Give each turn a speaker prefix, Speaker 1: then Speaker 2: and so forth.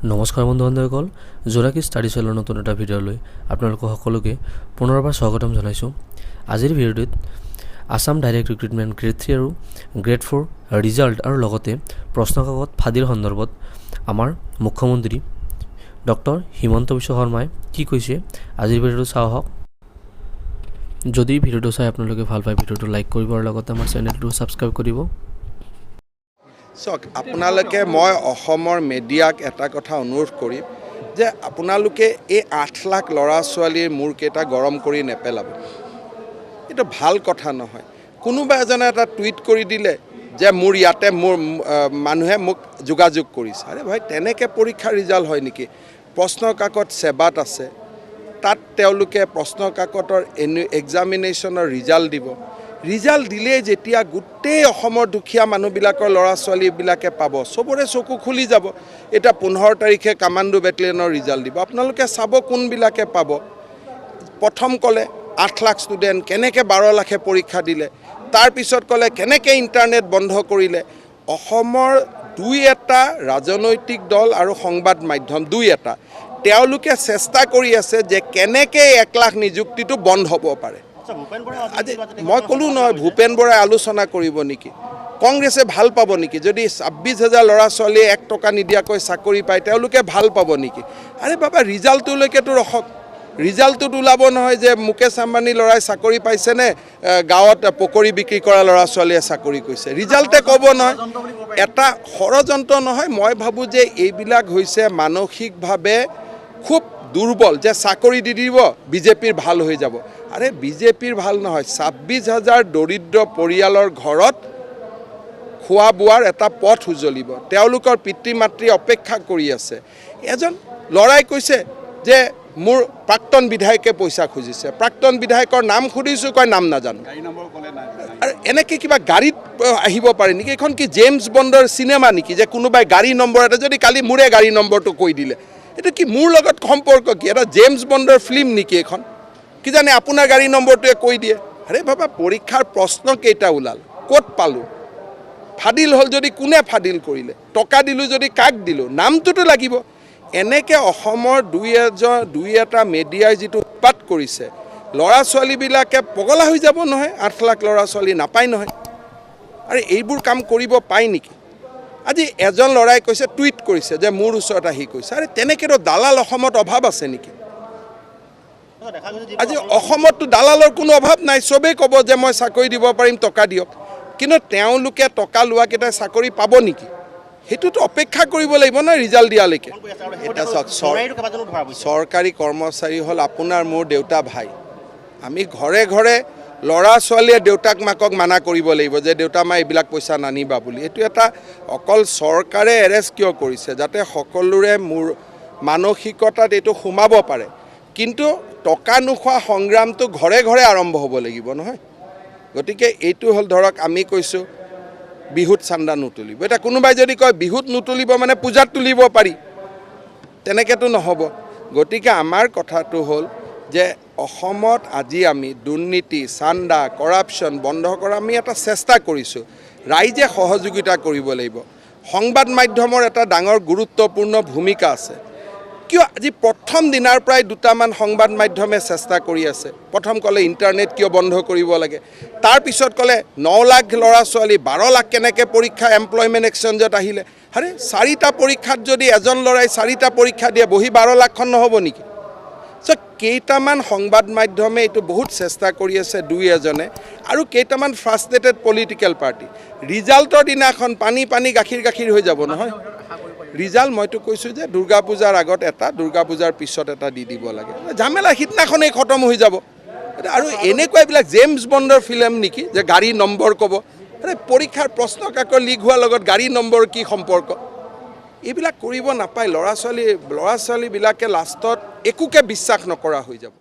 Speaker 1: নমস্কাৰ বন্ধুসকল, জোৰাকি ষ্টাডি চেলৰ নতুন এটা ভিডিঅ'লৈ আপোনালোক সকলোকে পুনৰবাৰ স্বাগতম জনাইছোঁ। আজিৰ ভিডিঅ'টোত আসাম ডাইৰেক্ট ৰিক্ৰুটমেণ্ট গ্ৰেড 3 আৰু গ্ৰেড 4 ৰিজাল্ট আৰু লগতে প্ৰশ্নকাকত ফাদিৰ সন্দৰ্ভত আমাৰ মুখ্যমন্ত্ৰী ডক্টৰ হিমন্ত বিশ্ব শৰ্মাই কি কৈছে আজিৰ ভিডিঅ'টো চাওঁ আহক। যদি ভিডিঅ'টো চাই আপোনালোকে ভাল পায় ভিডিঅ'টো লাইক কৰিব আৰু লগতে আমাৰ চেনেলটো ছাবস্ক্ৰাইব কৰিব।
Speaker 2: চাওক, আপোনালোকে মই অসমৰ মিডিয়াক এটা কথা অনুৰোধ কৰিম যে আপোনালোকে এই 8 লাখ ল'ৰা ছোৱালীৰ মূৰকেইটা গৰম কৰি নেপেলাব। এইটো ভাল কথা নহয়। কোনোবা এজনে এটা টুইট কৰি দিলে যে মোৰ ইয়াতে মানুহে মোক যোগাযোগ কৰিছে। আৰে ভাই, তেনেকৈ পৰীক্ষাৰ ৰিজাল্ট হয় নেকি? প্ৰশ্ন কাকত সেৱাত আছে, তাত তেওঁলোকে প্ৰশ্ন কাকতৰ এক্সামিনেশ্যনৰ ৰিজাল্ট দিব। ৰিজাল্ট দিলে যেতিয়া গোটেই অসমৰ দুখীয়া মানুহবিলাকৰ ল'ৰা ছোৱালীবিলাকে পাব, চবৰে চকু খুলি যাব। এটা 15 তাৰিখে কামাণ্ডো বেটেলিয়নৰ ৰিজাল্ট দিব। আপোনালোকে চাব কোনবিলাকে পাব। প্ৰথম ক'লে 8 লাখ ষ্টুডেণ্ট, কেনেকৈ 12 লাখে পৰীক্ষা দিলে। তাৰপিছত ক'লে কেনেকৈ ইণ্টাৰনেট বন্ধ কৰিলে। অসমৰ দুই এটা ৰাজনৈতিক দল আৰু সংবাদ মাধ্যম তেওঁলোকে চেষ্টা কৰি আছে যে কেনেকৈ 1 লাখ নিযুক্তিটো বন্ধ হ'ব পাৰে। আজি মই ক'লোঁ নহয়, ভূপেন বৰাই আলোচনা কৰিব নেকি? কংগ্ৰেছে ভাল পাব নেকি যদি 26,000 ল'ৰা ছোৱালীয়ে 1 টকা নিদিয়াকৈ চাকৰি পায়? তেওঁলোকে ভাল পাব নেকি? আৰে বাবা, ৰিজাল্টটোলৈকেতো ৰখক। ৰিজাল্টটোত ওলাব নহয় যে মুকেশ আম্বানী ল'ৰাই চাকৰি পাইছেনে গাঁৱত পকৰি বিক্ৰী কৰা ল'ৰা ছোৱালীয়ে চাকৰি কৰিছে। ৰিজাল্টে ক'ব নহয়। এটা ষড়যন্ত্ৰ নহয়। মই ভাবোঁ যে এইবিলাক হৈছে মানসিকভাৱে খুব দুৰ্বল, যে চাকৰি দি দিব বিজেপিৰ ভাল হৈ যাব। আৰে বিজেপিৰ ভাল নহয়, 26,000 দৰিদ্ৰ পৰিয়ালৰ ঘৰত খোৱা বোৱাৰ এটা পথ উজ্বলিব। তেওঁলোকৰ পিতৃ মাতৃ অপেক্ষা কৰি আছে। এজন ল'ৰাই কৈছে যে মোৰ প্ৰাক্তন বিধায়কে পইচা খুজিছে। প্ৰাক্তন বিধায়কৰ নাম সুধিছোঁ, কয় নাম নাজানো। আৰু এনেকৈ কিবা গাড়ীত আহিব পাৰে নেকি? এইখন কি জেমছ বণ্ডৰ চিনেমা নেকি যে কোনোবাই গাড়ী নম্বৰ এটা, যদি কালি মোৰে গাড়ী নম্বৰটো কৈ দিলে, এইটো কি মোৰ লগত সম্পৰ্ক কি? এটা জেমছ বণ্ডৰ ফিল্ম নেকি এইখন? কি জানে আপোনাৰ গাড়ী নম্বৰটোৱে কৈ দিয়ে। আৰে বাবা, পৰীক্ষাৰ প্ৰশ্ন কেইটা ওলাল, ক'ত পালোঁ? ফাদিল হ'ল যদি কোনে ফাদিল কৰিলে? টকা দিলোঁ যদি কাক দিলোঁ? নামটোতো লাগিব। এনেকৈ অসমৰ দুই এটা মিডিয়াই যিটো উৎপাত কৰিছে, ল'ৰা ছোৱালীবিলাকে পগলা হৈ যাব নহয়। 8 লাখ ল'ৰা ছোৱালী নাপায় নহয়। আৰু এইবোৰ কাম কৰিব পায় নেকি? আজি এজন ল'ৰাই কৈছে, টুইট কৰিছে যে মোৰ ওচৰত আহি কৈছে। আৰে তেনেকৈতো দালাল অসমত অভাৱ আছে নেকি? আজি অসমততো দালালৰ কোনো অভাৱ নাই। চবেই ক'ব যে মই চাকৰি দিব পাৰিম, টকা দিয়ক। কিন্তু তেওঁলোকে টকা লোৱাকেইটাই চাকৰি পাব নেকি? সেইটোতো অপেক্ষা কৰিব লাগিব ন ৰিজাল্ট দিয়ালৈকে। এটা চাওক, চৰকাৰী কৰ্মচাৰী হ'ল আপোনাৰ মোৰ দেউতা ভাই। আমি ঘৰে ঘৰে ল'ৰা ছোৱালীয়ে দেউতাক মাকক মানা কৰিব লাগিব যে দেউতা মা এইবিলাক পইচা নানিবা বুলি। এইটো এটা অকল চৰকাৰে এৰেষ্ট কিয় কৰিছে? যাতে সকলোৰে মানসিকতাত এইটো সোমাব পাৰে। কিন্তু টকা নোখোৱা সংগ্ৰামটো ঘৰে ঘৰে আৰম্ভ হ'ব লাগিব নহয়। গতিকে এইটো হ'ল, ধৰক আমি কৈছোঁ বিহুত চান্দা নুতুলিব। এতিয়া কোনোবাই যদি কয় বিহুত নুতুলিব মানে পূজাত তুলিব পাৰি, তেনেকৈতো নহ'ব। গতিকে আমাৰ কথাটো হ'ল যে অসমত আজি আমি দুৰ্নীতি, চান্দা, কৰাপশ্যন বন্ধ কৰা আমি এটা চেষ্টা কৰিছোঁ। ৰাইজে সহযোগিতা কৰিব লাগিব। সংবাদ মাধ্যমৰ এটা ডাঙৰ গুৰুত্বপূৰ্ণ ভূমিকা আছে। কিয় আজি প্ৰথম দিনাৰ পৰাই 2টামান সংবাদ মাধ্যমে চেষ্টা কৰি আছে। প্ৰথম ক'লে ইণ্টাৰনেট কিয় বন্ধ কৰিব লাগে, তাৰপিছত ক'লে 9 লাখ ল'ৰা ছোৱালী 12 লাখ কেনেকৈ পৰীক্ষা এমপ্লয়মেণ্ট এক্সচেঞ্জত আহিলে। আৰে 4টা পৰীক্ষাত যদি এজন ল'ৰাই 4টা পৰীক্ষা দিয়ে, বহি 12 লাখখন নহ'ব নেকি? কেইটামান সংবাদ মাধ্যমে এইটো বহুত চেষ্টা কৰি আছে, দুই এজনে, আৰু কেইটামান ফ্ৰাষ্ট্ৰেটেড পলিটিকেল পাৰ্টি। ৰিজাল্টৰ দিনাখন পানী গাখীৰ হৈ যাব নহয়। ৰিজাল্ট মইতো কৈছোঁ যে দুৰ্গা পূজাৰ আগত এটা, দুৰ্গা পূজাৰ পিছত এটা দি দিব লাগে। ঝামেলা সিদিনাখনেই খতম হৈ যাব। আৰু এনেকুৱা এইবিলাক জেমছ বণ্ডৰ ফিল্ম নেকি যে গাড়ী নম্বৰ ক'ব? আৰে পৰীক্ষাৰ প্ৰশ্ন কাকত লিক হোৱাৰ লগত গাড়ী নম্বৰ কি সম্পৰ্ক? এইবিলাক কৰিব নাপায়। ল'ৰা ছোৱালীবিলাকে লাষ্টত একোকে বিশ্বাস নকৰা হৈ যাব।